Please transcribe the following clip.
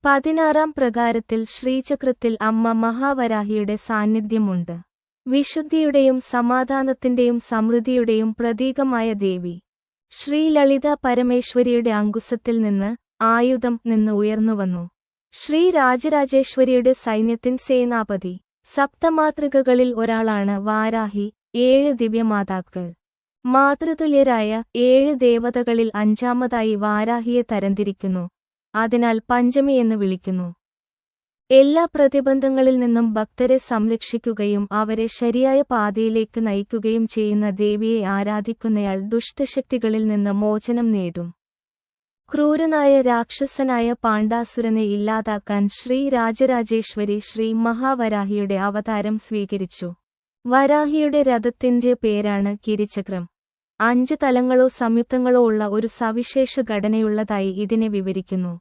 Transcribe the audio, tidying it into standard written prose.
16-ാം പ്രകാരത്തിൽ ശ്രീചക്രത്തിൽ അമ്മ മഹാവരാഹിയുടെ സാന്നിധ്യമുണ്ട്. വിശുദ്ധിയുടെയും സമാധാനത്തിന്റെയും സമൃദ്ധിയുടെയും പ്രതീകമായ ദേവി. ശ്രീ ലളിത പരമേശ്വരിയുടെ അങ്കുശത്തിൽ നിന്ന് ആയുധം നിന്ന് ഉയർന്നുവന്നു. ശ്രീ രാജരാജേശ്വരിയുടെ സൈന്യത്തിൻ സേനാപതി. സപ്തമാതൃകകളിൽ ഒരാളാണ് വാരാഹി. 7 ദിവ്യമാതാക്കൾ. മാതൃതുല്യരായ 7 ദേവതകളിൽ 5-മതായി വാരാഹിയെ തരംതിരിക്കുന്നു. അതിനാൽ പഞ്ചമി എന്ന് വിളിക്കുന്നു. എല്ലാ പ്രതിബന്ധങ്ങളിൽ നിന്നും ഭക്തരെ സംരക്ഷിക്കുകയും അവരെ ശരിയായ പാതയിലേക്ക് നയിക്കുകയും ചെയ്യുന്ന ദേവിയെ ആരാധിക്കുന്നയാൾ ദുഷ്ടശക്തികളിൽ നിന്ന് മോചനം നേടും. ക്രൂരനായ രാക്ഷസനായ പാണ്ഡാസുരനെ ഇല്ലാതാക്കാൻ ശ്രീ രാജരാജേശ്വരി ശ്രീ മഹാവരാഹിയുടെ അവതാരം സ്വീകരിച്ചു. വരാഹിയുടെ രഥത്തിന്റെ പേരാണ് കിരിചക്രം. 5 തലങ്ങളോ സംയുക്തങ്ങളോ ഉള്ള ഒരു സവിശേഷ ഘടനയുള്ളതായി ഇതിനെ വിവരിക്കുന്നു.